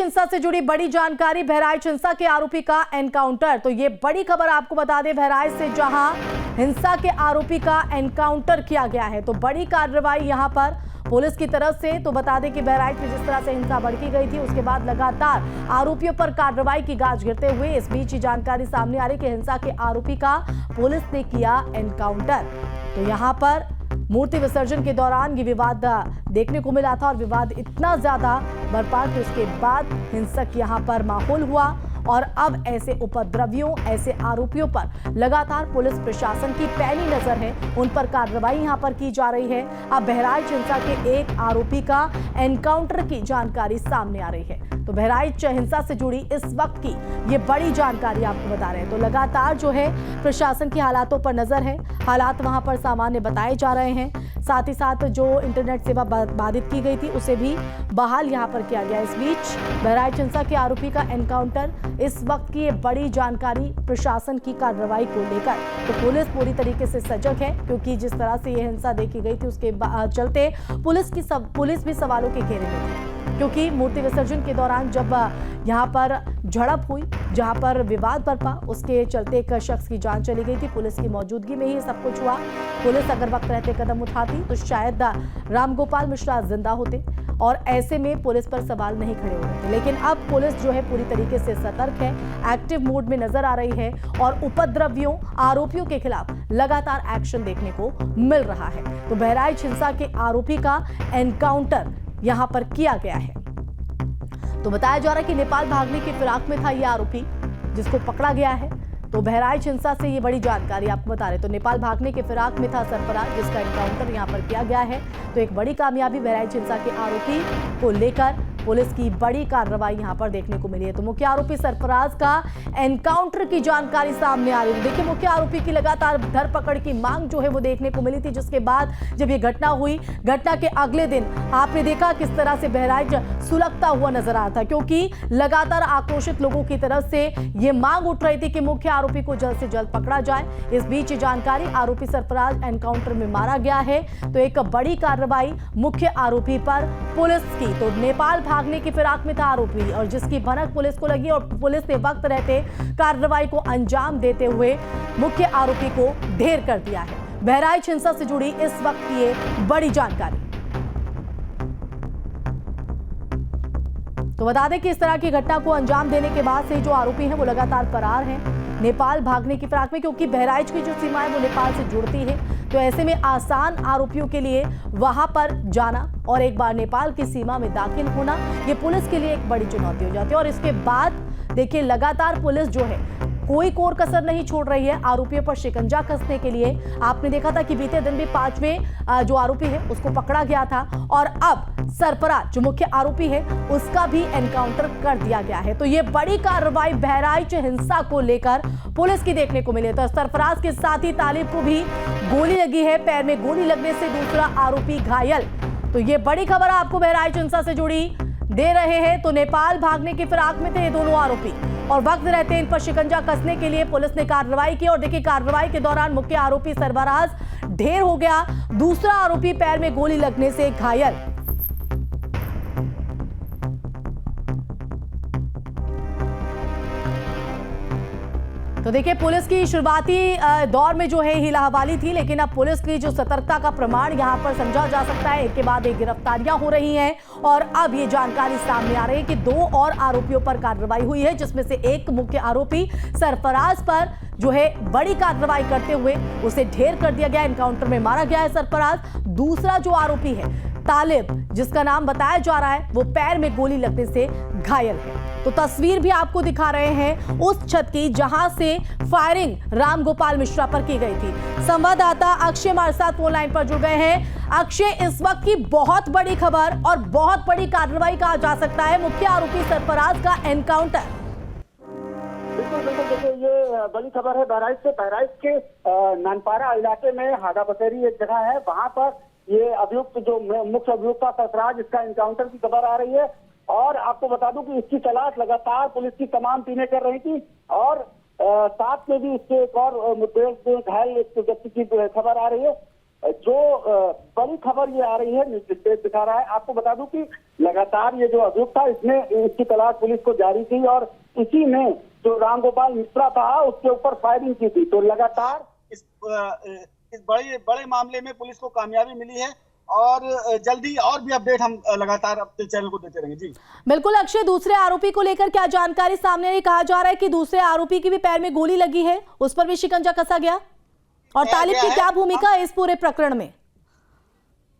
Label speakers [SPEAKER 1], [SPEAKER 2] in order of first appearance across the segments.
[SPEAKER 1] हिंसा से जुड़ी बड़ी जानकारी, बहराइच हिंसा के आरोपी का एनकाउंटर। तो ये बड़ी खबर आपको बता दें, बहराइच से जहां हिंसा के आरोपी का एनकाउंटर किया गया है, तो बड़ी कार्रवाई यहां पर पुलिस की तरफ से। तो बता दें कि बहराइच में जिस तरह से हिंसा भड़की गई थी, उसके बाद लगातार आरोपियों पर कार्रवाई की गाज गिरते हुए इस बीच जानकारी सामने आ रही कि हिंसा के आरोपी का पुलिस ने किया एनकाउंटर। तो यहां पर मूर्ति विसर्जन के दौरान ये विवाद देखने को मिला था और विवाद इतना ज्यादा बरपा कि उसके बाद हिंसक यहां पर माहौल हुआ और अब ऐसे उपद्रवियों, ऐसे आरोपियों पर लगातार पुलिस प्रशासन की पैनी नजर है, उन पर कार्रवाई यहां पर की जा रही है। अब बहराइच हिंसा के एक आरोपी का एनकाउंटर की जानकारी सामने आ रही है। तो बहराइच हिंसा से जुड़ी इस वक्त की ये बड़ी जानकारी आपको बता रहे हैं। तो लगातार जो है प्रशासन की हालातों पर नजर है, हालात वहां पर सामान्य बताए जा रहे हैं। साथ ही साथ जो इंटरनेट सेवा बाधित की गई थी उसे भी बहाल यहां पर किया गया। इस बीच बहराइच हिंसा के आरोपी का एनकाउंटर, इस वक्त की ये बड़ी जानकारी प्रशासन की कार्रवाई को लेकर। तो पुलिस पूरी तरीके से सजग है, क्योंकि जिस तरह से ये हिंसा देखी गई थी उसके चलते पुलिस भी सवालों के घेरे में थी, क्योंकि मूर्ति विसर्जन के दौरान जब यहाँ पर झड़प हुई, जहाँ पर विवाद बरपा, उसके चलते एक शख्स की जान चली गई थी। पुलिस की मौजूदगी में ही सब कुछ हुआ। पुलिस अगर वक्त रहते कदम उठाती तो शायद रामगोपाल मिश्रा जिंदा होते और ऐसे में पुलिस पर सवाल नहीं खड़े हो रहे थे। लेकिन अब पुलिस जो है पूरी तरीके से सतर्क है, एक्टिव मोड में नजर आ रही है और उपद्रवियों, आरोपियों के खिलाफ लगातार एक्शन देखने को मिल रहा है। तो बहराइच हिंसा के आरोपी का एनकाउंटर यहां पर किया गया है। तो बताया जा रहा है कि नेपाल भागने की फिराक में था ये आरोपी जिसको पकड़ा गया है। तो बहराइच हिंसा से ये बड़ी जानकारी आपको बता रहे। तो नेपाल भागने के फिराक में था सरफराज, जिसका एनकाउंटर यहां पर किया गया है। तो एक बड़ी कामयाबी बहराइच हिंसा के आरोपी को लेकर पुलिस की बड़ी कार्रवाई यहां पर देखने को मिली है। तो मुख्य आरोपी सरफराज का एनकाउंटर की जानकारी सामने आ रही है। देखिए, मुख्य आरोपी की लगातार धरपकड़ की मांग जो है वो देखने को मिली थी, जिसके बाद जब ये घटना हुई, घटना के अगले दिन आपने देखा किस तरह से बहराइच सुलगता हुआ नजर आ रहा था, क्योंकि लगातार आक्रोशित लोगों की तरफ से ये मांग उठ रही थी कि मुख्य आरोपी को जल्द से जल्द पकड़ा जाए। इस बीच जानकारी, आरोपी सरफराज एनकाउंटर में मारा गया है। तो एक बड़ी कार्रवाई मुख्य आरोपी पर पुलिस की। तो नेपाल भागने की फिराक में था आरोपी और जिसकी भनक पुलिस को लगी और पुलिस ने वक्त रहते कार्रवाई को अंजाम देते हुए मुख्य आरोपी को ढेर कर दिया है। बहराइच हिंसा से जुड़ी इस वक्त की ये बड़ी जानकारी। तो बता दें कि इस तरह की घटना को अंजाम देने के बाद से जो आरोपी हैं वो लगातार फरार हैं नेपाल भागने की फिराक में, क्योंकि बहराइच की जो सीमा है वो नेपाल से जुड़ती है। तो ऐसे में आसान आरोपियों के लिए वहां पर जाना और एक बार नेपाल की सीमा में दाखिल होना, ये पुलिस के लिए एक बड़ी चुनौती हो जाती है। और इसके बाद देखिए लगातार पुलिस जो है कोई कोर कसर नहीं छोड़ रही है आरोपियों पर शिकंजा कसने के लिए। आपने देखा था कि बीते दिन भी 5वें जो आरोपी है उसको पकड़ा गया था और अब सरफराज जो मुख्य आरोपी है उसका भी एनकाउंटर कर दिया गया है। तो ये बड़ी कार्रवाई बहराइच हिंसा को लेकर पुलिस की देखने को मिली। तो सरफराज के साथ ही तालिब को भी गोली लगी है, पैर में गोली लगने से दूसरा आरोपी घायल। तो ये बड़ी खबर आपको बहराइच हिंसा से जुड़ी दे रहे हैं। तो नेपाल भागने की फिराक में थे ये दोनों आरोपी और वक्त रहते इन पर शिकंजा कसने के लिए पुलिस ने कार्रवाई की। और देखिए, कार्रवाई के दौरान मुख्य आरोपी सरफराज ढेर हो गया, दूसरा आरोपी पैर में गोली लगने से घायल। तो देखिए, पुलिस की शुरुआती दौर में जो है हिला हवाली थी, लेकिन अब पुलिस की जो सतर्कता का प्रमाण यहां पर समझा जा सकता है। एक के बाद एक गिरफ्तारियां हो रही हैं और अब ये जानकारी सामने आ रही है कि 2 और आरोपियों पर कार्रवाई हुई है, जिसमें से एक मुख्य आरोपी सरफराज पर जो है बड़ी कार्रवाई करते हुए उसे ढेर कर दिया गया, एनकाउंटर में मारा गया है सरफराज। दूसरा जो आरोपी है तालिब, जिसका नाम बताया जा रहा है, वो पैर में गोली लगने से घायल है। तो तस्वीर भी आपको दिखा रहे हैं उस छत की जहां से फायरिंग रामगोपाल मिश्रा पर की गई थी। संवाददाता अक्षय हमारे साथ फोन लाइन पर जुड़ गए हैं। अक्षय, इस वक्त की बहुत बड़ी खबर और बहुत बड़ी कार्रवाई कहा जा सकता है, मुख्य आरोपी सरफराज का एनकाउंटर।
[SPEAKER 2] बिल्कुल बिल्कुल, देखिए ये बड़ी खबर है बहराइच से। बहराइच के नानपारा इलाके में हादा बसेरी एक जगह है, वहां पर ये अभियुक्त जो मुख्य अभियुक्त था सरफराज, इसका एनकाउंटर की खबर आ रही है। और आपको बता दूं कि इसकी तलाश लगातार पुलिस की तमाम टीमें कर रही थी और साथ में भी इसके एक और मुठभेड़ घायल एक व्यक्ति की खबर आ रही है। जो बड़ी खबर ये आ रही है, न्यूज स्टेट दिखा रहा है। आपको बता दूं कि लगातार ये जो अभियुक्त था इसने इसकी तलाश पुलिस को जारी की और इसी ने जो रामगोपाल मिश्रा था उसके ऊपर फायरिंग की थी। तो लगातार
[SPEAKER 3] इस बड़े मामले में पुलिस को कामयाबी मिली है और जल्दी और भी अपडेट हम लगातार अपने चैनल को देते रहेंगे। जी
[SPEAKER 1] बिल्कुल अक्षय, दूसरे आरोपी को लेकर क्या जानकारी सामने आई? कहा जा रहा है कि दूसरे आरोपी की भी पैर में गोली लगी है, उस पर भी शिकंजा कसा गया। और तालिब की क्या भूमिका है इस पूरे प्रकरण में?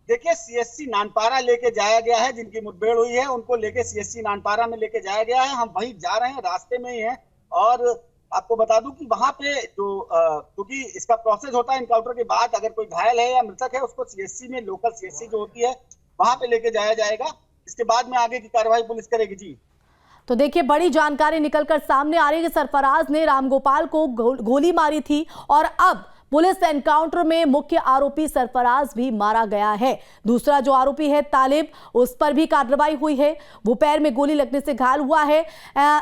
[SPEAKER 3] देखिए, सीएससी नानपारा लेके जाया गया है, जिनकी मुठभेड़ हुई है उनको लेके सीएससी नानपारा में लेके जाया गया है। हम वहीं जा रहे हैं, रास्ते में ही हैं। और आपको बता दूं कि वहां पे जो क्योंकि इसका प्रोसेस होता है इनकाउंटर के बाद, अगर कोई घायल है या मृतक है उसको सीएससी में, लोकल सीएससी जो होती है वहां पे लेके जाया जाएगा। इसके बाद में आगे की कार्रवाई पुलिस करेगी। जी
[SPEAKER 1] तो देखिए, बड़ी जानकारी निकलकर सामने आ रही है कि सरफराज ने रामगोपाल को गोली मारी थी और अब पुलिस एनकाउंटर में मुख्य आरोपी सरफराज भी मारा गया है। दूसरा जो आरोपी है तालिब, उस पर भी कार्रवाई हुई है, वो पैर में गोली लगने से घायल हुआ है।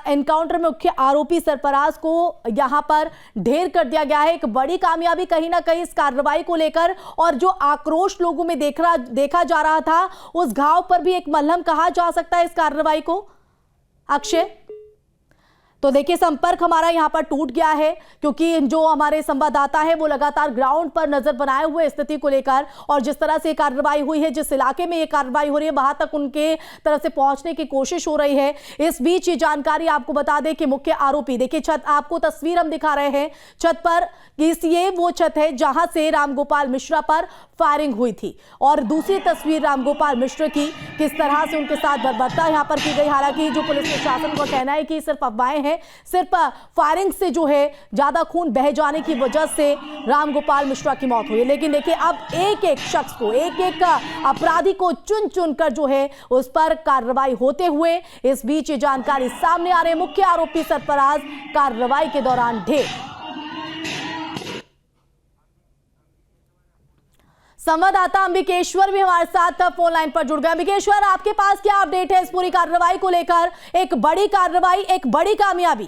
[SPEAKER 1] एनकाउंटर में मुख्य आरोपी सरफराज को यहां पर ढेर कर दिया गया है। एक बड़ी कामयाबी कहीं ना कहीं इस कार्रवाई को लेकर, और जो आक्रोश लोगों में देखा जा रहा था, उस घाव पर भी एक मलहम कहा जा सकता है इस कार्रवाई को। अक्षय, तो देखिए संपर्क हमारा यहाँ पर टूट गया है क्योंकि जो हमारे संवाददाता है वो लगातार ग्राउंड पर नजर बनाए हुए स्थिति को लेकर, और जिस तरह से कार्रवाई हुई है, जिस इलाके में ये कार्रवाई हो रही है वहां तक उनके तरफ से पहुंचने की कोशिश हो रही है। इस बीच ये जानकारी आपको बता दें कि मुख्य आरोपी, देखिए छत, आपको तस्वीर हम दिखा रहे हैं छत पर, ये वो छत है जहां से रामगोपाल मिश्रा पर फायरिंग हुई थी। और दूसरी तस्वीर रामगोपाल मिश्रा की, किस तरह से उनके साथ बर्बरता यहां पर की गई। हालांकि जो पुलिस प्रशासन का कहना है कि सिर्फ अफवाहें हैं, सिर्फ फायरिंग से जो है ज्यादा खून बह जाने की वजह से रामगोपाल मिश्रा की मौत हुई है। लेकिन देखिए अब एक एक शख्स को, एक एक अपराधी को चुन चुन कर जो है उस पर कार्रवाई होते हुए इस बीच ये जानकारी सामने आ रही है। मुख्य आरोपी सरफराज कार्रवाई के दौरान ढेर। संवाददाता अंबिकेश्वर भी हमारे साथ फोन लाइन पर जुड़ गए। अंबिकेश्वर, आपके पास क्या अपडेट है इस पूरी कार्रवाई को लेकर? एक बड़ी कार्रवाई, एक बड़ी कामयाबी।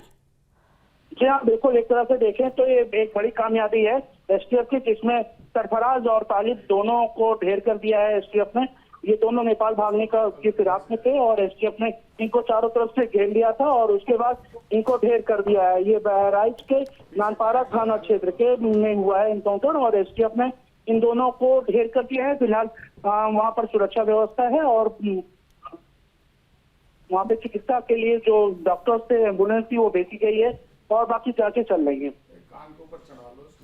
[SPEAKER 2] जी हाँ, बिल्कुल। एक तरह से देखें तो ये एक बड़ी कामयाबी है एसटीएफ की, जिसमें सरफराज और तालिब दोनों को ढेर कर दिया है एसटीएफ ने। ये दोनों नेपाल भागने की फिराक में थे और एसटीएफ ने इनको चारों तरफ से घेर लिया था और उसके बाद इनको ढेर कर दिया है। ये बहराइच के नानपारा थाना क्षेत्र के में हुआ है इनकाउंटर और एसटीएफ ने इन दोनों को ढेर कर दिया है। फिलहाल वहां पर सुरक्षा व्यवस्था है और वहां पे चिकित्सा के लिए जो डॉक्टर्स थे, एम्बुलेंस थी, वो भेजी गई है और बाकी जांचें चल रही है।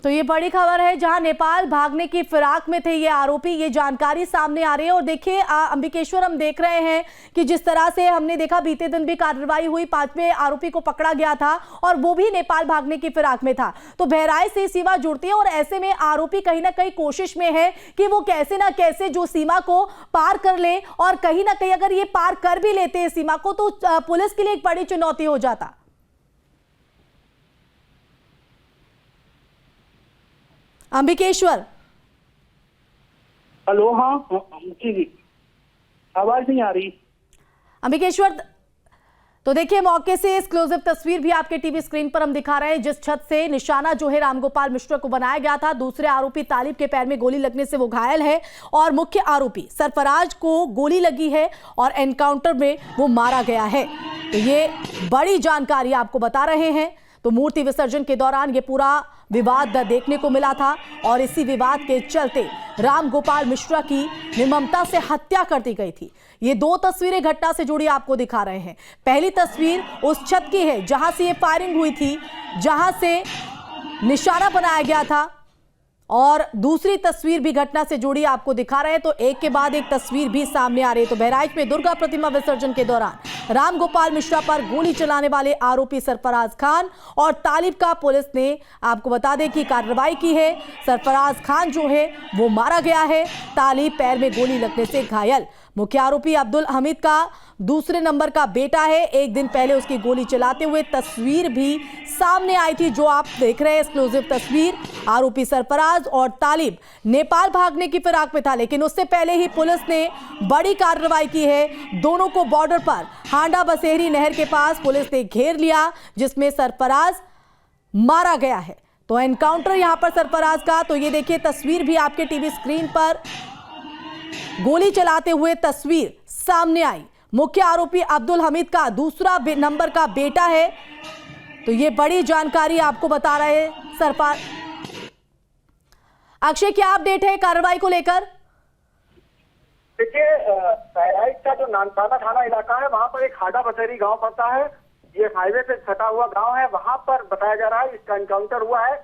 [SPEAKER 1] तो ये बड़ी खबर है, जहां नेपाल भागने की फिराक में थे ये आरोपी, ये जानकारी सामने आ रही है। और देखिए अंबिकेश्वर, हम देख रहे हैं कि जिस तरह से हमने देखा बीते दिन भी कार्रवाई हुई, 5वें आरोपी को पकड़ा गया था और वो भी नेपाल भागने की फिराक में था। तो बहराइच से सीमा जुड़ती है और ऐसे में आरोपी कहीं ना कहीं कोशिश में है कि वो कैसे ना कैसे जो सीमा को पार कर ले, और कहीं ना कहीं अगर ये पार कर भी लेते हैं सीमा को तो पुलिस के लिए एक बड़ी चुनौती हो जाता। अंबिकेश्वर,
[SPEAKER 2] हेलो, हाँ जी, आवाज नहीं आ रही।
[SPEAKER 1] अंबिकेश्वर, तो देखिए मौके से एक्सक्लूसिव तस्वीर भी आपके टीवी स्क्रीन पर हम दिखा रहे हैं, जिस छत से निशाना जो है रामगोपाल मिश्रा को बनाया गया था। दूसरे आरोपी तालिब के पैर में गोली लगने से वो घायल है और मुख्य आरोपी सरफराज को गोली लगी है और एनकाउंटर में वो मारा गया है। तो ये बड़ी जानकारी आपको बता रहे हैं। तो मूर्ति विसर्जन के दौरान ये पूरा विवाद देखने को मिला था और इसी विवाद के चलते रामगोपाल मिश्रा की निर्ममता से हत्या कर दी गई थी। ये दो तस्वीरें घटना से जुड़ी आपको दिखा रहे हैं। पहली तस्वीर उस छत की है जहां से ये फायरिंग हुई थी, जहां से निशाना बनाया गया था, और दूसरी तस्वीर भी घटना से जुड़ी आपको दिखा रहे हैं। तो एक के बाद एक तस्वीर भी सामने आ रही है। तो बहराइच में दुर्गा प्रतिमा विसर्जन के दौरान रामगोपाल मिश्रा पर गोली चलाने वाले आरोपी सरफराज खान और तालिब का पुलिस ने, आपको बता दें कि कार्रवाई की है। सरफराज खान जो है वो मारा गया है, तालिब पैर में गोली लगने से घायल। मुख्य आरोपी अब्दुल हमीद का दूसरे नंबर का बेटा है। एक दिन पहले उसकी गोली चलाते हुए तस्वीर भी सामने आई थी, जो आप देख रहे हैं एक्सक्लूसिव तस्वीर। आरोपी सरफराज और तालिब नेपाल भागने की फिराक में था, लेकिन उससे पहले ही पुलिस ने बड़ी कार्रवाई की है। दोनों को बॉर्डर पर हांडा बसेरी नहर के पास पुलिस ने घेर लिया, जिसमें सरफराज मारा गया है। तो एनकाउंटर यहां पर सरफराज का, तो ये देखिए तस्वीर भी आपके टीवी स्क्रीन पर, गोली चलाते हुए तस्वीर सामने आई। मुख्य आरोपी अब्दुल हमीद का दूसरा नंबर का बेटा है। तो ये बड़ी जानकारी आपको बता रहे हैं सरफराज। अक्षय, क्या अपडेट है कार्रवाई को लेकर?
[SPEAKER 2] देखिए, बहराइच का जो नानपाना थाना इलाका है वहां पर एक हाडा बसेरी गांव पड़ता है। ये हाईवे पे सटा हुआ गांव है। वहां पर बताया जा रहा है इसका एनकाउंटर हुआ है।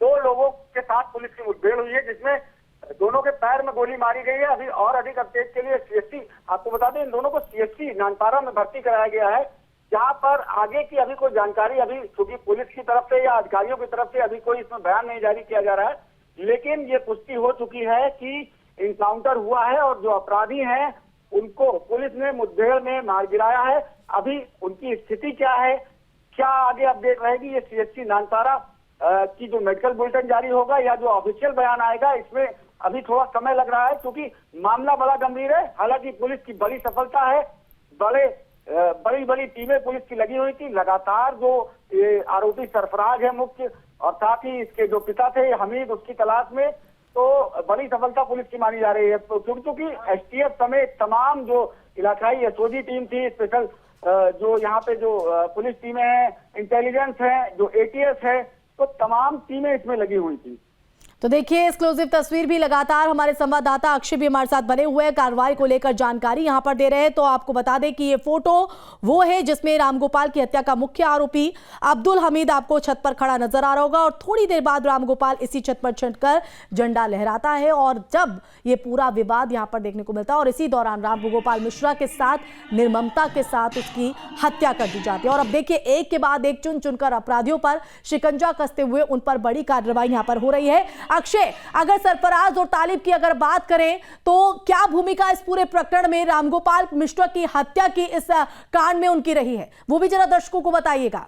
[SPEAKER 2] 2 लोगों के साथ पुलिस की मुठभेड़ हुई है, जिसमें दोनों के पैर में गोली मारी गई है। अभी और अधिक अपडेट के लिए सीएससी, आपको बता दें, इन दोनों को सीएससी नानपारा में भर्ती कराया गया है, जहां पर आगे की अभी कोई जानकारी, अभी चूंकि पुलिस की तरफ से या अधिकारियों की तरफ से अभी कोई इसमें बयान नहीं जारी किया जा रहा है, लेकिन ये पुष्टि हो चुकी है कि इनकाउंटर हुआ है और जो अपराधी हैं उनको पुलिस ने मुठभेड़ में मार गिराया है। अभी उनकी स्थिति क्या है, क्या आगे अपडेट रहेगी, ये सीएससी नानपारा की जो मेडिकल बुलेटिन जारी होगा या जो ऑफिशियल बयान आएगा, इसमें अभी थोड़ा समय लग रहा है, क्योंकि मामला बड़ा गंभीर है। हालांकि पुलिस की बड़ी सफलता है, बड़ी बड़ी टीमें पुलिस की लगी हुई थी। लगातार जो ये आरोपी सरफराज है मुख्य, और साथ ही इसके जो पिता थे हमीद, उसकी तलाश में, तो बड़ी सफलता पुलिस की मानी जा रही है। क्योंकि एसटीएफ समेत तमाम जो इलाकाई एसओजी टीम थी, स्पेशल जो यहाँ पे जो पुलिस टीमें हैं, इंटेलिजेंस है, जो एटीएस है, तो तमाम टीमें इसमें लगी हुई थी।
[SPEAKER 1] तो देखिए एक्सक्लूसिव तस्वीर भी लगातार हमारे संवाददाता अक्षय भी हमारे साथ बने हुए हैं, कार्रवाई को लेकर जानकारी यहां पर दे रहे हैं। तो आपको बता दें कि ये फोटो वो है जिसमें रामगोपाल की हत्या का मुख्य आरोपी अब्दुल हमीद आपको छत पर खड़ा नजर आ रहा होगा, और थोड़ी देर बाद रामगोपाल इसी छत पर चढ़कर झंडा लहराता है, और जब ये पूरा विवाद यहां पर देखने को मिलता है, और इसी दौरान रामगोपाल मिश्रा के साथ निर्ममता के साथ उसकी हत्या कर दी जाती है। और अब देखिए एक के बाद एक चुन चुनकर अपराधियों पर शिकंजा कसते हुए उन पर बड़ी कार्रवाई यहां पर हो रही है। अक्षय, अगर सरफराज और तालिब की अगर बात करें तो क्या भूमिका इस पूरे प्रकरण में रामगोपाल मिश्रा की हत्या की इस कांड में उनकी रही है, वो भी जरा दर्शकों को बताइएगा।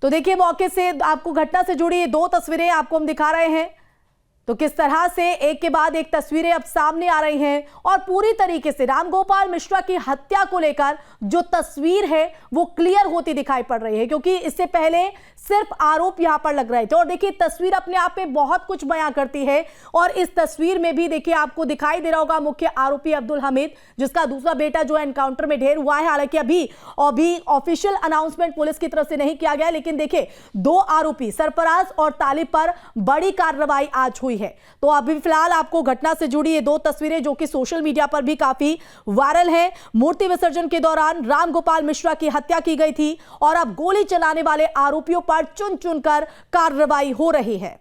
[SPEAKER 1] तो देखिए मौके से आपको घटना से जुड़ी 2 तस्वीरें आपको हम दिखा रहे हैं। तो किस तरह से एक के बाद एक तस्वीरें अब सामने आ रही हैं, और पूरी तरीके से रामगोपाल मिश्रा की हत्या को लेकर जो तस्वीर है वो क्लियर होती दिखाई पड़ रही है, क्योंकि इससे पहले सिर्फ आरोप यहां पर लग रहे थे। और देखिए तस्वीर अपने आप में बहुत कुछ बयां करती है, और इस तस्वीर में भी देखिए आपको दिखाई दे रहा होगा मुख्य आरोपी अब्दुल हमीद, जिसका दूसरा बेटा जो एनकाउंटर में ढेर हुआ है। हालांकि अभी ऑफिशियल अनाउंसमेंट पुलिस की तरफ से नहीं किया गया, लेकिन देखिए 2 आरोपी सरफराज और तालिब पर बड़ी कार्रवाई आज हुई है। तो अभी फिलहाल आपको घटना से जुड़ी ये 2 तस्वीरें जो कि सोशल मीडिया पर भी काफी वायरल है। मूर्ति विसर्जन के दौरान रामगोपाल मिश्रा की हत्या की गई थी, और अब गोली चलाने वाले आरोपियों पर चुन चुनकर कार्रवाई हो रही है।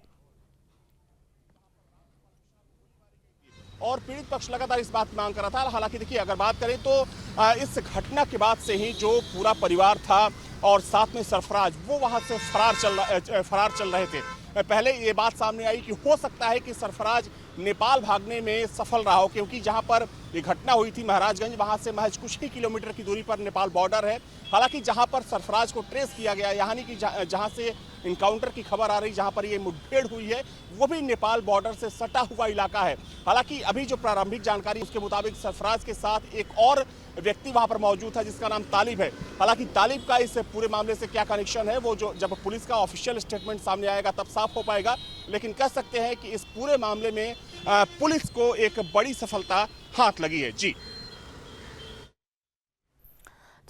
[SPEAKER 4] और पीड़ित पक्ष लगातार इस बात की मांग कर रहा था। हालांकि देखिए अगर बात करें तो इस घटना के बाद से ही जो पूरा परिवार था और साथ में सरफराज, वो वहां से फरार चल रहे थे। पहले ये बात सामने आई कि हो सकता है कि सरफराज नेपाल भागने में सफल रहा हो, क्योंकि जहां पर ये घटना हुई थी महाराजगंज, वहां से महज कुछ ही किलोमीटर की दूरी पर नेपाल बॉर्डर है। हालांकि जहां पर सरफराज को ट्रेस किया गया, यानी कि जहां से इनकाउंटर की खबर आ रही, जहां पर ये मुठभेड़ हुई है, वो भी नेपाल बॉर्डर से सटा हुआ इलाका है। हालांकि अभी जो प्रारंभिक जानकारी उसके मुताबिक सरफराज के साथ एक और व्यक्ति वहां पर मौजूद है जिसका नाम तालिब है। हालांकि तालिब का इस पूरे मामले से क्या कनेक्शन है, वो जो जब पुलिस का ऑफिशियल स्टेटमेंट सामने आएगा तब साफ हो पाएगा। लेकिन कह सकते हैं कि इस पूरे मामले में पुलिस को एक बड़ी सफलता हाथ लगी है। जी,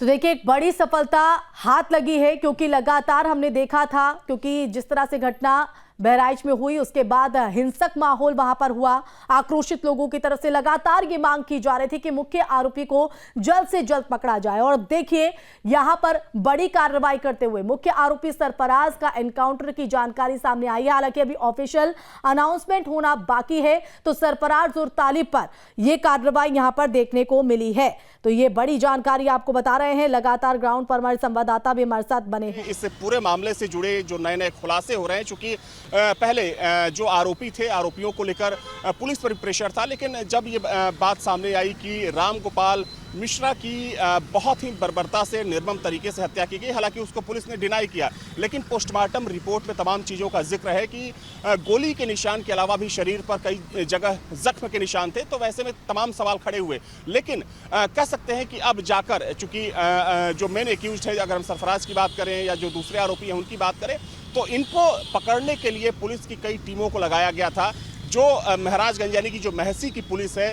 [SPEAKER 1] तो देखिए एक बड़ी सफलता हाथ लगी है, क्योंकि लगातार हमने देखा था, क्योंकि जिस तरह से घटना बहराइच में हुई उसके बाद हिंसक माहौल वहां पर हुआ। आक्रोशित लोगों की तरफ से लगातार ये मांग की जा रही थी कि मुख्य आरोपी को जल्द से जल्द पकड़ा जाए, और देखिए यहां पर बड़ी कार्रवाई करते हुए मुख्य आरोपी सरफराज का एनकाउंटर की जानकारी सामने आई है। हालांकि अभी ऑफिशियल अनाउंसमेंट होना बाकी है, तो सरफराज और तालिब पर यह कार्रवाई यहां पर देखने को मिली है। तो ये बड़ी जानकारी आपको बता रहे हैं, लगातार ग्राउंड पर हमारे संवाददाता भी हमारे साथ बने हैं।
[SPEAKER 4] इस पूरे मामले से जुड़े जो नए नए खुलासे हो रहे हैं, चूंकि पहले जो आरोपी थे, आरोपियों को लेकर पुलिस पर प्रेशर था, लेकिन जब ये बात सामने आई कि राम गोपाल मिश्रा की बहुत ही बर्बरता से, निर्मम तरीके से हत्या की गई, हालांकि उसको पुलिस ने डिनाई किया, लेकिन पोस्टमार्टम रिपोर्ट में तमाम चीज़ों का जिक्र है कि गोली के निशान के अलावा भी शरीर पर कई जगह जख्म के निशान थे। तो वैसे में तमाम सवाल खड़े हुए, लेकिन कह सकते हैं कि अब जाकर, चूंकि जो मेन एक्यूज्ड है, अगर हम सरफराज की बात करें या जो दूसरे आरोपी हैं उनकी बात करें, तो इनको पकड़ने के लिए पुलिस की कई टीमों को लगाया गया था। जो महाराजगंज यानी कि जो महसी की पुलिस है,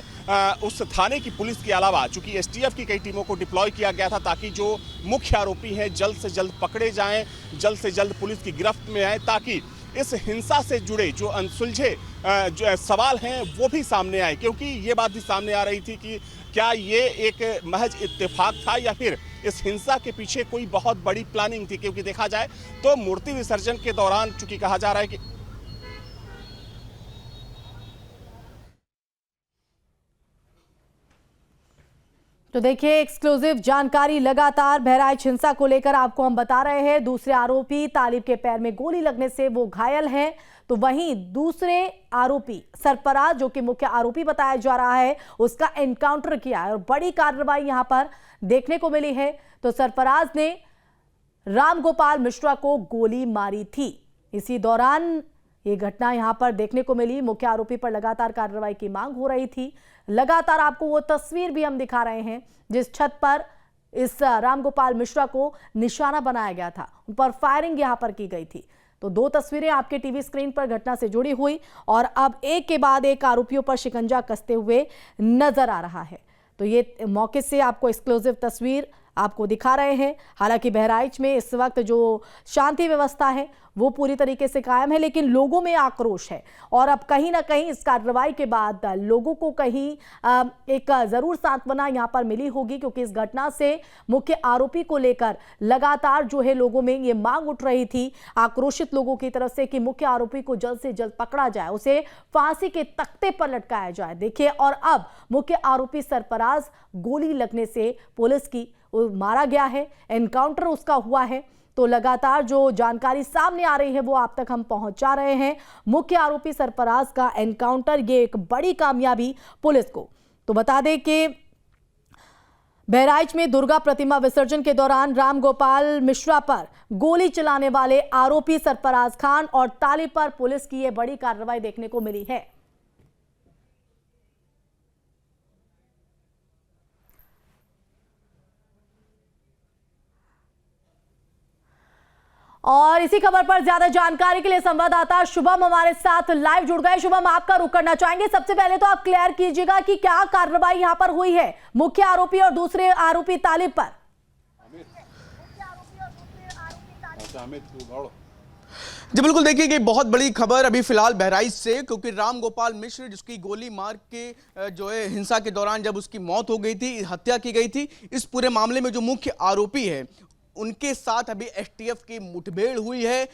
[SPEAKER 4] उस थाने की पुलिस के अलावा चूंकि एसटीएफ की कई टीमों को डिप्लॉय किया गया था, ताकि जो मुख्य आरोपी हैं जल्द से जल्द पकड़े जाएं, जल्द से जल्द पुलिस की गिरफ्त में आए, ताकि इस हिंसा से जुड़े जो अनसुलझे जो सवाल हैं वो भी सामने आए। क्योंकि ये बात भी सामने आ रही थी कि क्या ये एक महज इत्तेफाक था या फिर इस हिंसा के पीछे कोई बहुत बड़ी प्लानिंग थी। क्योंकि देखा जाए तो मूर्ति विसर्जन के दौरान चूंकि कहा जा रहा है कि
[SPEAKER 1] तो देखिए, एक्सक्लूसिव जानकारी लगातार बहराइच हिंसा को लेकर आपको हम बता रहे हैं। दूसरे आरोपी तालिब के पैर में गोली लगने से वो घायल हैं, तो वहीं दूसरे आरोपी सरफराज, जो कि मुख्य आरोपी बताया जा रहा है, उसका एनकाउंटर किया है और बड़ी कार्रवाई यहां पर देखने को मिली है। तो सरफराज ने राम गोपाल मिश्रा को गोली मारी थी। इसी दौरान ये घटना यहां पर देखने को मिली। मुख्य आरोपी पर लगातार कार्रवाई की मांग हो रही थी। लगातार आपको वो तस्वीर भी हम दिखा रहे हैं जिस छत पर इस रामगोपाल मिश्रा को निशाना बनाया गया था, उन पर फायरिंग यहां पर की गई थी। तो दो तस्वीरें आपके टीवी स्क्रीन पर घटना से जुड़ी हुई, और अब एक के बाद एक आरोपियों पर शिकंजा कसते हुए नजर आ रहा है। तो ये मौके से आपको एक्सक्लूसिव तस्वीर आपको दिखा रहे हैं। हालांकि बहराइच में इस वक्त जो शांति व्यवस्था है वो पूरी तरीके से कायम है, लेकिन लोगों में आक्रोश है। और अब कहीं ना कहीं इस कार्रवाई के बाद लोगों को कहीं एक जरूर सांत्वना यहां पर मिली होगी, क्योंकि इस घटना से मुख्य आरोपी को लेकर लगातार जो है लोगों में ये मांग उठ रही थी, आक्रोशित लोगों की तरफ से, कि मुख्य आरोपी को जल्द से जल्द पकड़ा जाए, उसे फांसी के तख्ते पर लटकाया जाए। देखिए, और अब मुख्य आरोपी सरफराज गोली लगने से पुलिस की मारा गया है, एनकाउंटर उसका हुआ है। तो लगातार जो जानकारी सामने आ रही है वो आप तक हम पहुंचा रहे हैं। मुख्य आरोपी सरफराज का एनकाउंटर, ये एक बड़ी कामयाबी पुलिस को। तो बता दें कि बहराइच में दुर्गा प्रतिमा विसर्जन के दौरान राम गोपाल मिश्रा पर गोली चलाने वाले आरोपी सरफराज खान और तालिब पर पुलिस की यह बड़ी कार्रवाई देखने को मिली है। और इसी खबर पर ज्यादा जानकारी के लिए संवाददाता शुभम हमारे साथ लाइव जुड़ गए। शुभम, आपका रुख करना चाहेंगे। सबसे पहले तो आप क्लियर कीजिएगा कि क्या कार्रवाई यहां पर हुई है मुख्य आरोपी और दूसरे आरोपी तालिब पर।
[SPEAKER 5] जी बिल्कुल, देखिए कि बहुत बड़ी खबर अभी फिलहाल बहराइच से, क्योंकि राम गोपाल मिश्र, जिसकी गोली मार के जो है हिंसा के दौरान जब उसकी मौत हो गई थी, हत्या की गई थी, इस पूरे मामले में जो मुख्य आरोपी है उनके साथ अभी एसटीएफ की मुठभेड़ हुई है।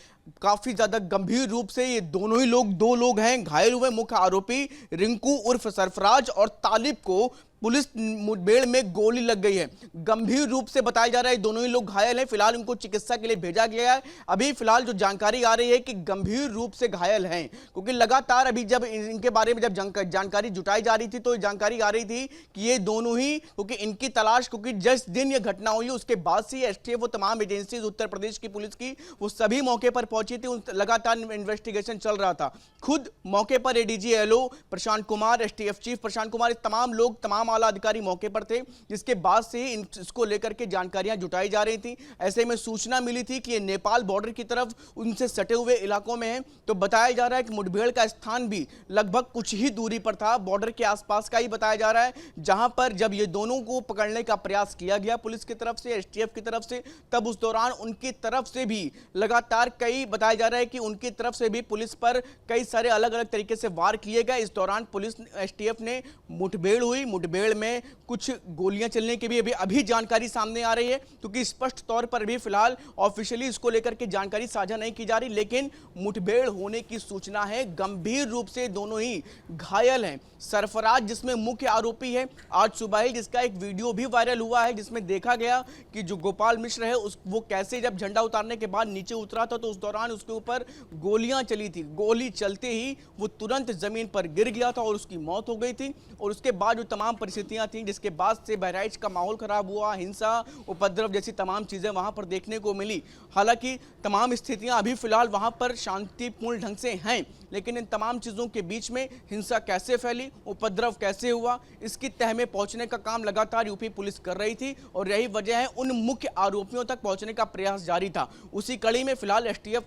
[SPEAKER 5] काफी ज्यादा गंभीर रूप से ये दोनों ही लोग, दो लोग हैं घायल हुए। मुख्य आरोपी रिंकू उर्फ सरफराज और तालिब को पुलिस मुठभेड़ में गोली लग गई है। गंभीर रूप से बताया जा रहा है दोनों ही लोग घायल हैं। फिलहाल उनको चिकित्सा के लिए भेजा गया है। अभी फिलहाल जो जानकारी आ रही है कि गंभीर रूप से घायल हैं, क्योंकि लगातार अभी जब इनके बारे में जब जानकारी जुटाई जा रही थी तो जानकारी आ रही थी कि ये दोनों ही, क्योंकि इनकी तलाश, क्योंकि जिस दिन ये घटना हुई उसके बाद से एसटीएफ, वो तमाम एजेंसीज उत्तर प्रदेश की पुलिस की, वो सभी मौके पर पहुंची थी। लगातार इन्वेस्टिगेशन चल रहा था। खुद मौके पर ADG LO Prashant Kumar, STF chief Prashant Kumar, तमाम लोग, तमाम आला अधिकारी मौके पर थे, जिसके बाद से इसको लेकर के जानकारियां जुटाई जा रही थी। ऐसे में सूचना मिली थी कि ये नेपाल बॉर्डर की तरफ उनसे सटे हुए इलाकों में है। तो बताया जा रहा है कि मुठभेड़ का स्थान भी लगभग कुछ ही दूरी पर था, बॉर्डर के आसपास का ही बताया जा रहा है, जहां पर जब ये दोनों को पकड़ने का प्रयास किया गया पुलिस की तरफ से, एसटीएफ की तरफ से, तब उस दौरान उनकी तरफ से भी लगातार कई, बताया जा रहा है कि उनकी तरफ से भी पुलिस पर कई सारे अलग अलग तरीके से वार किए गए। इस दौरान पुलिस, एसटीएफ ने मुठभेड़ हुई। मुठभेड़ मुठभेड़ में कुछ गोलियां चलने की भी अभी जानकारी सामने आ रही है, क्योंकि स्पष्ट तौर पर भी फिलहाल ऑफिशियली इसको लेकर के जानकारी साझा नहीं की जा रही, लेकिन मुठभेड़ होने की सूचना है। गंभीर रूप से दोनों ही घायल हैं। सरफराज जिसमें मुख्य आरोपी है, आज सुबह ही जिसका एक वीडियो भी वायरल हुआ है, जिसमें देखा गया कि जो गोपाल मिश्र है वो कैसे जब झंडा उतारने के बाद नीचे उतरा था, तो उस दौरान उसके ऊपर गोलियां चली थी। गोली चलते ही वो तुरंत जमीन पर गिर गया था और उसकी मौत हो गई थी। और उसके बाद जो तमाम परिस्थितियां थी, जिसके बाद से बहराइच का माहौल खराब हुआ, हिंसा, उपद्रव जैसी तमाम चीजें वहां पर देखने को मिली। हालांकि तमाम स्थितियां अभी फिलहाल वहां पर शांतिपूर्ण ढंग से हैं, लेकिन इन तमाम चीजों के बीच में हिंसा कैसे फैली, उपद्रव कैसे हुआ, इसकी तह में पहुंचने का काम लगातार यूपी पुलिस कर रही थी और यही वजह है उन मुख्य आरोपियों तक पहुंचने का प्रयास जारी था। उसी कड़ी में फिलहाल एसटीएफ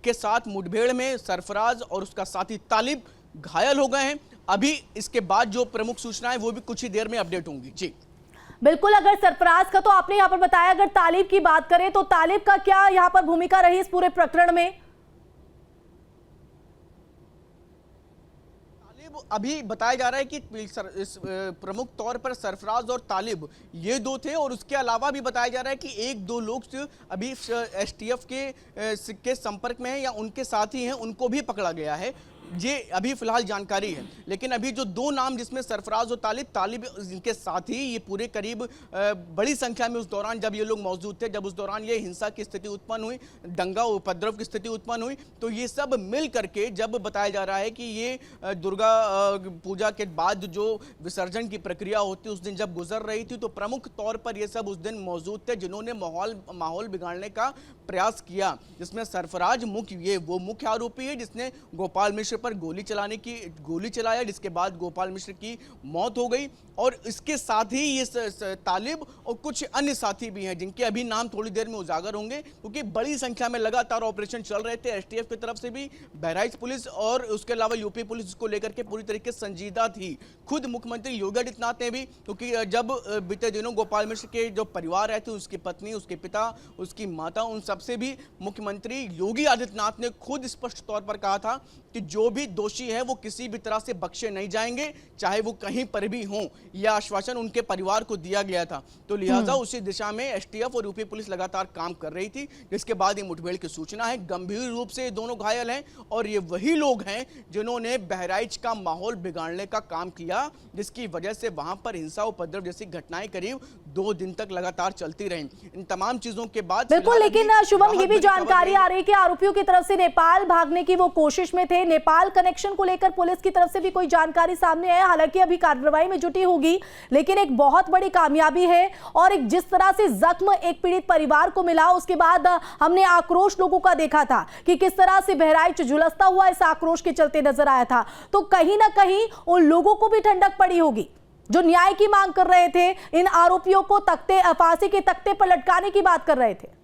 [SPEAKER 5] के साथ मुठभेड़ में सरफराज और उसका साथी तालिब घायल हो गए हैं। अभी इसके बाद जो प्रमुख सूचनाएं वो भी कुछ ही देर में अपडेट होंगी। जी
[SPEAKER 1] बिल्कुल, अगर सरफराज का तो आपने यहाँ पर बताया, अगर तालिब की बात करें तो तालिब का क्या यहाँ पर भूमिका रही इस पूरे प्रकरण में?
[SPEAKER 5] अभी बताया जा रहा है कि प्रमुख तौर पर सरफराज और तालिब ये दो थे, और उसके अलावा भी बताया जा रहा है कि एक दो लोग अभी एसटीएफ के संपर्क में हैं या उनके साथी हैं, उनको भी पकड़ा गया है। ये अभी फिलहाल जानकारी है, लेकिन अभी जो दो नाम जिसमें सरफराज और तालिब इनके साथ ही ये पूरे करीब बड़ी संख्या में उस दौरान जब ये लोग मौजूद थे, जब उस दौरान ये हिंसा की स्थिति उत्पन्न हुई, दंगा उपद्रव की स्थिति उत्पन्न हुई, तो ये सब मिल करके जब बताया जा रहा है कि ये दुर्गा पूजा के बाद जो विसर्जन की प्रक्रिया होती उस दिन जब गुजर रही थी, तो प्रमुख तौर पर ये सब उस दिन मौजूद थे, जिन्होंने माहौल बिगाड़ने का प्रयास किया, जिसमें सरफराज वो मुख्य आरोपी है जिसने गोपाल मिश्र पर गोली चलाया, जिसके बाद गोपाल मिश्र की मौत हो गई। और इसके साथ ही ये तालिब और कुछ अन्य साथी भी हैं, जिनके अभी नाम थोड़ी देर में उजागर होंगे, क्योंकि बड़ी संख्या में लगातार ऑपरेशन चल रहे थे। एसटीएफ की तरफ से भी, बहराइच पुलिस और उसके अलावा यूपी पुलिस इसको लेकर के पूरी तरीके से संजीदा थी। खुद मुख्यमंत्री योगी आदित्यनाथ ने भी, क्योंकि जब बीते दिनों गोपाल मिश्र के जो परिवार रहते, उसकी पत्नी, उसके पिता, उसकी माता, उन सबसे भी मुख्यमंत्री योगी आदित्यनाथ ने खुद स्पष्ट तौर पर कहा था कि जो भी दोषी हैं वो किसी भी तरह से बख्शे नहीं जाएंगे, चाहे वो कहीं पर भी हों। यह आश्वासन उनके परिवार को दिया गया था। तो लिहाजा उसी दिशा में एसटीएफ और यूपी पुलिस लगातार काम कर रही थी, जिसके बाद ये मुठभेड़ की सूचना है। गंभीर रूप से दोनों घायल हैं और ये वही लोग हैं जिन्होंने बहराइच का माहौल बिगाड़ने का काम किया, जिसकी वजह से वहां पर हिंसा उपद्रव जैसी घटनाएं करीब 2 दिन तक लगातार चलती रही। इन तमाम चीजों के बाद
[SPEAKER 1] बिल्कुल, लेकिन शुभम ये भी जानकारी आ रही है कि आरोपियों की तरफ से नेपाल भागने की वो कोशिश में थे। नेपाल कनेक्शन को लेकर पुलिस की तरफ से भी कोई जानकारी सामने है, हालांकि अभी कार्रवाई में जुटी होगी, लेकिन एक बहुत बड़ी कामयाबी है। और एक जिस तरह से जख्म एक पीड़ित परिवार को मिला, उसके बाद हमने आक्रोश लोगों का देखा था कि किस तरह से बहराइच झुलसता हुआ इस आक्रोश के चलते नजर आया था। तो कहीं ना कहीं उन लोगों को भी ठंडक पड़ी होगी जो न्याय की मांग कर रहे थे, इन आरोपियों को फांसी के तख्ते पर लटकाने की बात कर रहे थे।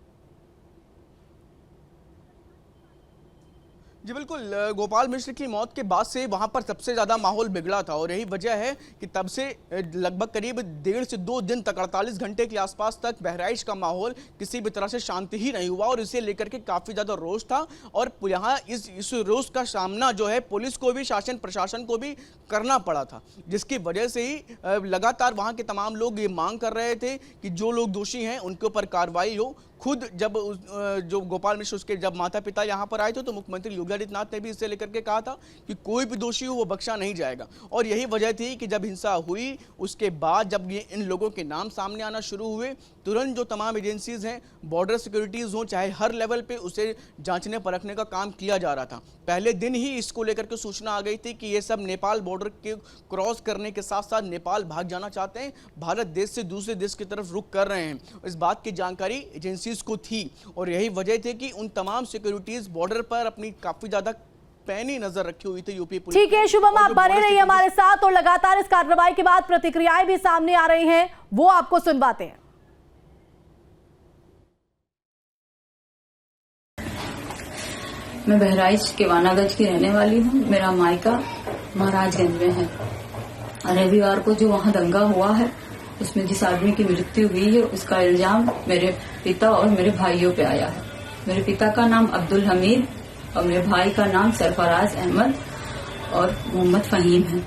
[SPEAKER 5] जी बिल्कुल, गोपाल मिश्र की मौत के बाद से वहां पर सबसे ज्यादा माहौल बिगड़ा था और यही वजह है कि तब से लगभग करीब 1.5 से 2 दिन तक 48 घंटे के आसपास तक बहराइच का माहौल किसी भी तरह से शांति ही नहीं हुआ और इसे लेकर के काफी ज्यादा रोष था। और यहाँ इस रोष का सामना जो है पुलिस को भी, शासन प्रशासन को भी करना पड़ा था, जिसकी वजह से ही लगातार वहां के तमाम लोग ये मांग कर रहे थे कि जो लोग दोषी हैं उनके ऊपर कार्रवाई हो। खुद जब जो गोपाल मिश्र उसके जब माता पिता यहाँ पर आए थे, तो मुख्यमंत्री योगी आदित्यनाथ ने भी इससे लेकर के कहा था कि कोई भी दोषी हो वो बख्शा नहीं जाएगा। और यही वजह थी कि जब हिंसा हुई उसके बाद जब ये इन लोगों के नाम सामने आना शुरू हुए, तुरंत जो तमाम एजेंसीज हैं, बॉर्डर सिक्योरिटीज हो चाहे हर लेवल पे, उसे जांचने परखने का काम किया जा रहा था। पहले दिन ही इसको लेकर के सूचना आ गई थी कि ये सब नेपाल बॉर्डर के क्रॉस करने के साथ साथ नेपाल भाग जाना चाहते हैं, भारत देश से दूसरे देश की तरफ रुख कर रहे हैं। इस बात की जानकारी एजेंसीज को थी और यही वजह थी कि उन तमाम सिक्योरिटीज बॉर्डर पर अपनी काफी ज्यादा पैनी नजर रखी हुई थी यूपी पुलिस।
[SPEAKER 1] ठीक है शुभम, आप बने रहिए हमारे साथ और लगातार इस कार्रवाई के बाद प्रतिक्रियाएं भी सामने आ रही हैं, वो आपको सुनवाते हैं।
[SPEAKER 6] मैं बहराइच के वानागंज की रहने वाली हूँ। मेरा मायका महाराजगंज में है। रविवार को जो वहाँ दंगा हुआ है उसमें जिस आदमी की मृत्यु हुई है उसका इल्जाम मेरे पिता और मेरे भाइयों पे आया है। मेरे पिता का नाम अब्दुल हमीद और मेरे भाई का नाम सरफराज अहमद और मोहम्मद फहीम है।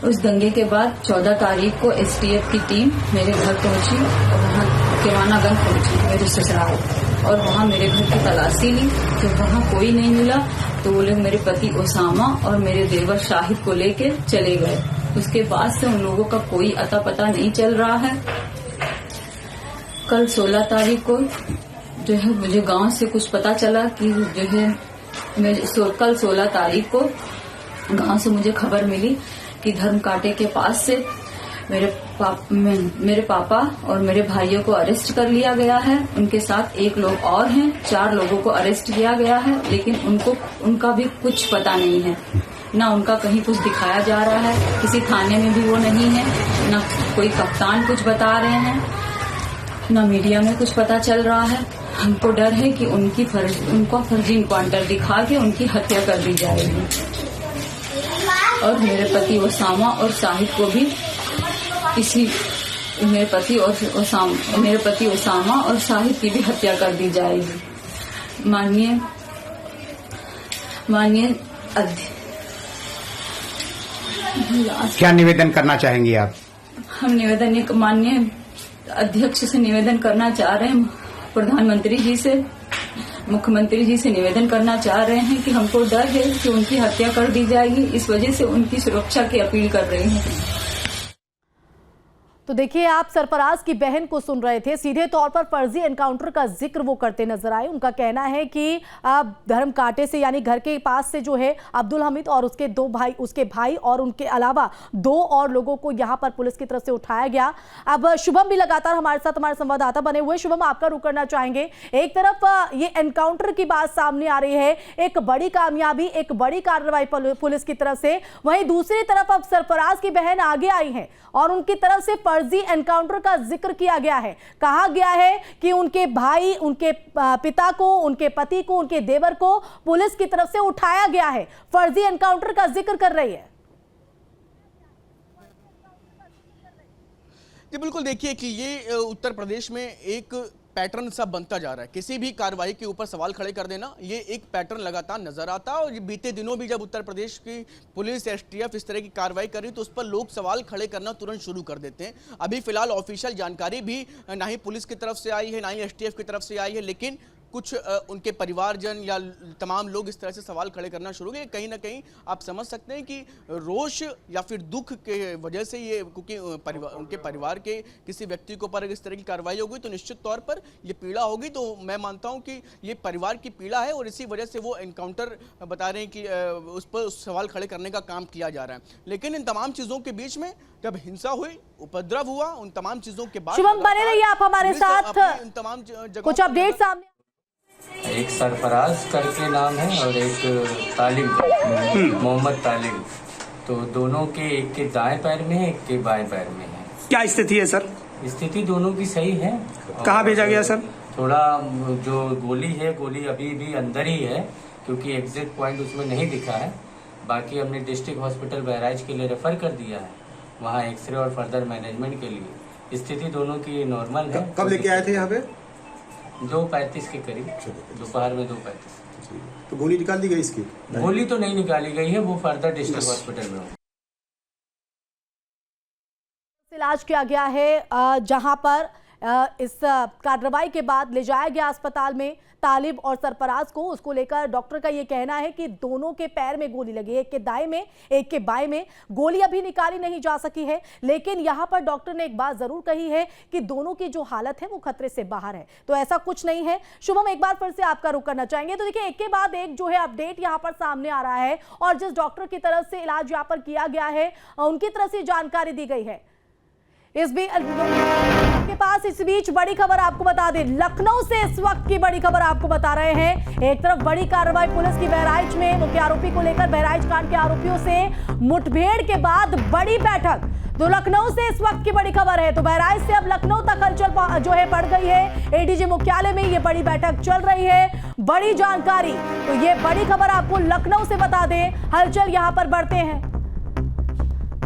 [SPEAKER 6] उस दंगे के बाद 14 तारीख को एसटीएफ की टीम मेरे घर पहुंची और वहाँ केवानागंज पहुंची मेरे ससुराल, और वहाँ मेरे घर की तलाशी ली। तो वहाँ कोई नहीं मिला तो वो लोग मेरे पति ओसामा और मेरे देवर शाहिद को लेके चले गए। उसके बाद से उन लोगों का कोई अता पता नहीं चल रहा है। कल 16 तारीख को जो है मुझे गांव से कुछ पता चला कि जो है कल 16 तारीख को गांव से मुझे खबर मिली कि धर्म कांटे के पास से मेरे पापा और मेरे भाइयों को अरेस्ट कर लिया गया है। उनके साथ एक लोग और हैं, 4 लोगों को अरेस्ट किया गया है, लेकिन उनका भी कुछ पता नहीं है। ना उनका कहीं कुछ दिखाया जा रहा है, किसी थाने में भी वो नहीं है, ना कोई कप्तान कुछ बता रहे हैं, ना मीडिया में कुछ पता चल रहा है। हमको डर है कि उनको फर्जी इनकाउंटर दिखा के उनकी हत्या कर दी जाएगी और मेरे पति ओसामा और शाहिद को भी मेरे पति ओसामा और शाहिद की भी हत्या कर दी जाएगी। माननीय
[SPEAKER 7] क्या निवेदन करना चाहेंगी आप?
[SPEAKER 6] हम माननीय अध्यक्ष से निवेदन करना चाह रहे हैं, प्रधानमंत्री जी से, मुख्यमंत्री जी से निवेदन करना चाह रहे हैं कि हमको डर है कि उनकी हत्या कर दी जाएगी, इस वजह से उनकी सुरक्षा की अपील कर रहे हैं।
[SPEAKER 1] तो देखिए, आप सरफराज की बहन को सुन रहे थे। सीधे तौर पर फर्जी एनकाउंटर का जिक्र वो करते नजर आए। उनका कहना है कि धर्म कांटे से यानी घर के पास से जो है अब्दुल हमीद और उसके भाई और उनके अलावा 2 और लोगों को यहां पर पुलिस की तरफ से उठाया गया। अब शुभम भी लगातार हमारे साथ हमारे संवाददाता बने हुए। शुभम, आपका रुख करना चाहेंगे। एक तरफ ये एनकाउंटर की बात सामने आ रही है, एक बड़ी कामयाबी, एक बड़ी कार्रवाई पुलिस की तरफ से, वहीं दूसरी तरफ अब सरफराज की बहन आगे आई है और उनकी तरफ से फर्जी एनकाउंटर का जिक्र किया गया है। कहा गया है कि उनके भाई, उनके पिता को, उनके पति को, उनके देवर को पुलिस की तरफ से उठाया गया है। फर्जी एनकाउंटर का जिक्र कर रही है।
[SPEAKER 5] जी बिल्कुल, देखिए कि ये उत्तर प्रदेश में एक पैटर्न सा बनता जा रहा है। किसी भी कार्रवाई के ऊपर सवाल खड़े कर देना, ये एक पैटर्न लगातार नजर आता है। और बीते दिनों भी जब उत्तर प्रदेश की पुलिस, एसटीएफ इस तरह की कार्रवाई कर रही तो उस पर लोग सवाल खड़े करना तुरंत शुरू कर देते हैं। अभी फिलहाल ऑफिशियल जानकारी भी ना ही पुलिस की तरफ से आई है, ना ही एसटीएफ की तरफ से आई है, लेकिन कुछ उनके परिवारजन या तमाम लोग इस तरह से सवाल खड़े करना शुरू किए। कहीं ना कहीं आप समझ सकते हैं कि रोष या फिर दुख के वजह से ये, क्योंकि उनके परिवार के किसी व्यक्ति के ऊपर इस तरह की कार्रवाई होगी तो निश्चित तौर पर ये पीड़ा होगी। तो मैं मानता हूं कि ये परिवार की पीड़ा है और इसी वजह से वो एनकाउंटर बता रहे हैं कि उस पर सवाल खड़े करने का काम किया जा रहा है। लेकिन इन तमाम चीज़ों के बीच में जब हिंसा हुई, उपद्रव हुआ, उन तमाम चीज़ों के बाद
[SPEAKER 1] शुभम, बने रहिए आप हमारे साथ।
[SPEAKER 5] तमाम
[SPEAKER 1] कुछ अपडेट सामने।
[SPEAKER 8] एक सरफराज करके नाम है और एक तालिब, मोहम्मद तालिब। तो दोनों के, एक के दाएं पैर में है, एक के बाएं पैर में है।
[SPEAKER 9] क्या स्थिति है सर?
[SPEAKER 8] स्थिति दोनों की सही है।
[SPEAKER 9] कहाँ भेजा गया सर?
[SPEAKER 8] थोड़ा जो गोली है, गोली अभी भी अंदर ही है क्योंकि एग्जिट पॉइंट उसमें नहीं दिखा है। बाकी हमने डिस्ट्रिक्ट हॉस्पिटल बहराइच के लिए रेफर कर दिया है, वहाँ एक्सरे और फर्दर मैनेजमेंट के लिए। स्थिति दोनों की नॉर्मल है।
[SPEAKER 9] कब लेके आए थे यहाँ पे?
[SPEAKER 8] 2:35 के करीब, दोपहर में 2:35।
[SPEAKER 9] तो गोली निकाल दी गई इसकी?
[SPEAKER 8] गोली तो नहीं निकाली गई है, वो फर्दर डिस्ट्रिक्ट हॉस्पिटल में
[SPEAKER 1] इलाज किया गया है, जहां पर इस कार्रवाई के बाद ले जाया गया अस्पताल में तालिब और सरफराज को। उसको लेकर डॉक्टर का ये कहना है कि दोनों के पैर में गोली लगी, एक के दाएं में, एक के बाएं में। गोली अभी निकाली नहीं जा सकी है, लेकिन यहां पर डॉक्टर ने एक बात जरूर कही है कि दोनों की जो हालत है वो खतरे से बाहर है। तो ऐसा कुछ नहीं है। शुभम, एक बार फिर से आपका रुख करना चाहेंगे। तो देखिए, एक के बाद एक जो है अपडेट यहां पर सामने आ रहा है और जिस डॉक्टर की तरफ से इलाज यहां पर किया गया है उनकी तरफ से जानकारी दी गई है। इस बीच बड़ी खबर आपको बता दें, लखनऊ से इस वक्त की बड़ी खबर आपको बता रहे हैं। एक तरफ बड़ी कार्रवाई पुलिस की बहराइच में, मुख्य आरोपी को लेकर बहराइच कांड के आरोपियों से मुठभेड़ के बाद बड़ी बैठक। तो लखनऊ से इस वक्त की बड़ी खबर है। तो बहराइच से अब लखनऊ तक हलचल जो है बढ़ गई है। एडीजी मुख्यालय में ये बड़ी बैठक चल रही है। बड़ी जानकारी, तो ये बड़ी खबर आपको लखनऊ से बता दें, हलचल यहां पर बढ़ते हैं।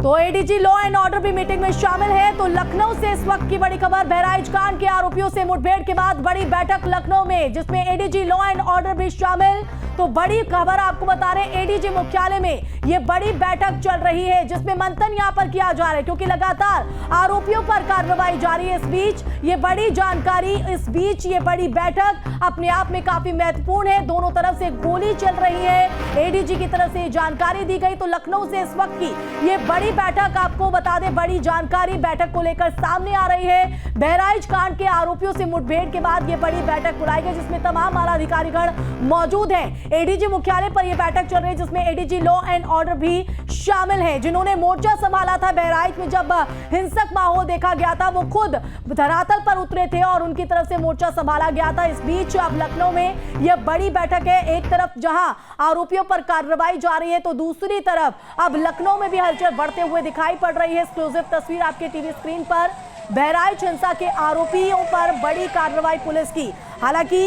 [SPEAKER 1] तो एडीजी लॉ एंड ऑर्डर भी मीटिंग में शामिल है। तो लखनऊ से इस वक्त की बड़ी खबर, बहराइच कांड के आरोपियों से मुठभेड़ के बाद बड़ी बैठक लखनऊ में, जिसमें एडीजी लॉ एंड ऑर्डर भी शामिल। तो बड़ी खबर आपको बता रहे हैं, एडीजी मुख्यालय में ये बड़ी बैठक चल रही है, जिसमें मंथन यहां पर किया जा रहा है, क्योंकि लगातार आरोपियों पर कार्रवाई जारी है। इस बीच ये बड़ी जानकारी, इस बीच ये बड़ी बैठक अपने आप में काफी महत्वपूर्ण है। दोनों तरफ से गोली चल रही है, एडीजी की तरफ से जानकारी दी गई। तो लखनऊ से इस वक्त की ये बड़ी बैठक, आपको बता दें, बड़ी जानकारी बैठक को लेकर सामने आ रही है। बहराइच कांड के आरोपियों से मुठभेड़ के बाद ये बड़ी बैठक बुलाई गई, जिसमें तमाम आला अधिकारीगण मौजूद हैं। एडीजी मुख्यालय पर यह बैठक चल रही है, जिसमें एडीजी लॉ एंड ऑर्डर भी शामिल है, जिन्होंने मोर्चा संभाला था बहराइच में। जब हिंसक माहौल देखा गया था, वो खुद धरातल पर उतरे थे और उनकी तरफ से मोर्चा संभाला गया था। इस बीच अब लखनऊ में यह बड़ी बैठक है। एक तरफ जहां आरोपियों पर कार्रवाई जारी है, तो दूसरी तरफ अब लखनऊ में भी हलचल बढ़ते हुए दिखाई पड़ रही है। एक्सक्लूसिव तस्वीर आपके टीवी स्क्रीन पर, बहराइच हिंसा के आरोपियों पर बड़ी कार्रवाई पुलिस की। हालांकि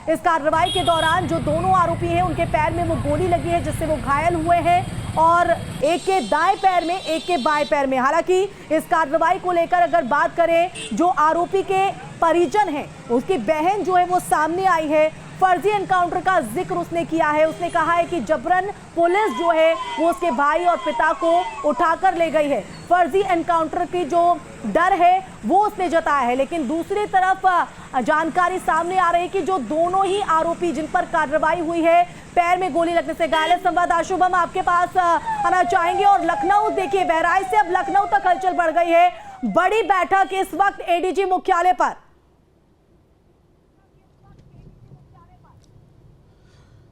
[SPEAKER 1] इस कार्रवाई के दौरान जो दोनों आरोपी हैं, उनके पैर में वो गोली लगी है, जिससे वो घायल हुए हैं, और एक के दाएं पैर में, एक के बाएं पैर में। हालांकि इस कार्रवाई को लेकर अगर बात करें, जो आरोपी के परिजन हैं, उसकी बहन जो है वो सामने आई है। फर्जी एनकाउंटर का जिक्र उसने किया है। उसने कहा है कि जबरन पुलिस जो है वो उसके भाई और पिता को उठाकर ले गई है। फर्जी एनकाउंटर की जो डर है वो उसने जताया है। लेकिन दूसरी तरफ जानकारी सामने आ रही है कि जो दोनों ही आरोपी जिन पर कार्रवाई हुई है, पैर में गोली लगने से घायल है। संवाददाता शुभम आपके पास आना चाहेंगे। और लखनऊ देखिए, बहराइच से अब लखनऊ तक हलचल बढ़ गई है। बड़ी बैठक इस वक्त एडीजी मुख्यालय पर।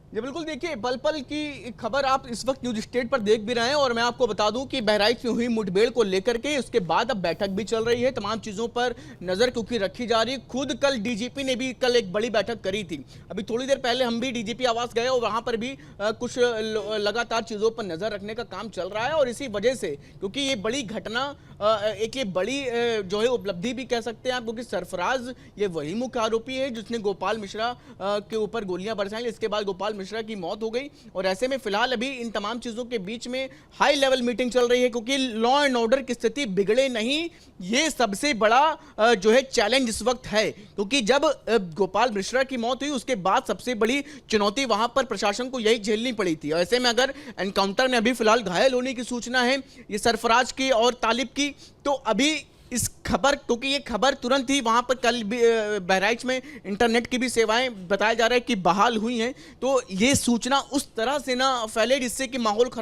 [SPEAKER 5] जी बिल्कुल, देखिए पल पल की खबर आप इस वक्त न्यूज स्टेट पर देख भी रहे हैं। और मैं आपको बता दूं कि बहराइच में हुई मुठभेड़ को लेकर के उसके बाद अब बैठक भी चल रही है। तमाम चीज़ों पर नज़र क्योंकि रखी जा रही है। खुद कल डीजीपी ने भी कल एक बड़ी बैठक करी थी। अभी थोड़ी देर पहले हम भी डीजीपी आवास गए और वहाँ पर भी कुछ लगातार चीज़ों पर नज़र रखने का काम चल रहा है। और इसी वजह से, क्योंकि ये बड़ी घटना, एक ये बड़ी जो है उपलब्धि भी कह सकते हैं आप, क्योंकि सरफराज ये वही मुख्य आरोपी है जिसने गोपाल मिश्रा के ऊपर गोलियां बरसाई। इसके बाद गोपाल मिश्रा की मौत हो गई। और ऐसे में फिलहाल अभी इन तमाम चीजों के बीच में हाई लेवल मीटिंग चल रही है, क्योंकि लॉ एंड ऑर्डर की स्थिति बिगड़े नहीं, ये सबसे बड़ा जो है चैलेंज इस वक्त है। क्योंकि जब गोपाल मिश्रा की मौत हुई, उसके बाद सबसे बड़ी चुनौती वहां पर प्रशासन को यही झेलनी पड़ी थी। ऐसे में अगर एनकाउंटर में अभी फिलहाल घायल होने की सूचना है ये सरफराज की और तालिब की, तो अभी इस खबर, क्योंकि ये खबर तुरंत ही वहां पर कल बहराइच में इंटरनेट की भी सेवाएं बताया जा रहा है कि बहाल हुई हैं, तो ये सूचना उस तरह से ना फैले जिससे कि माहौल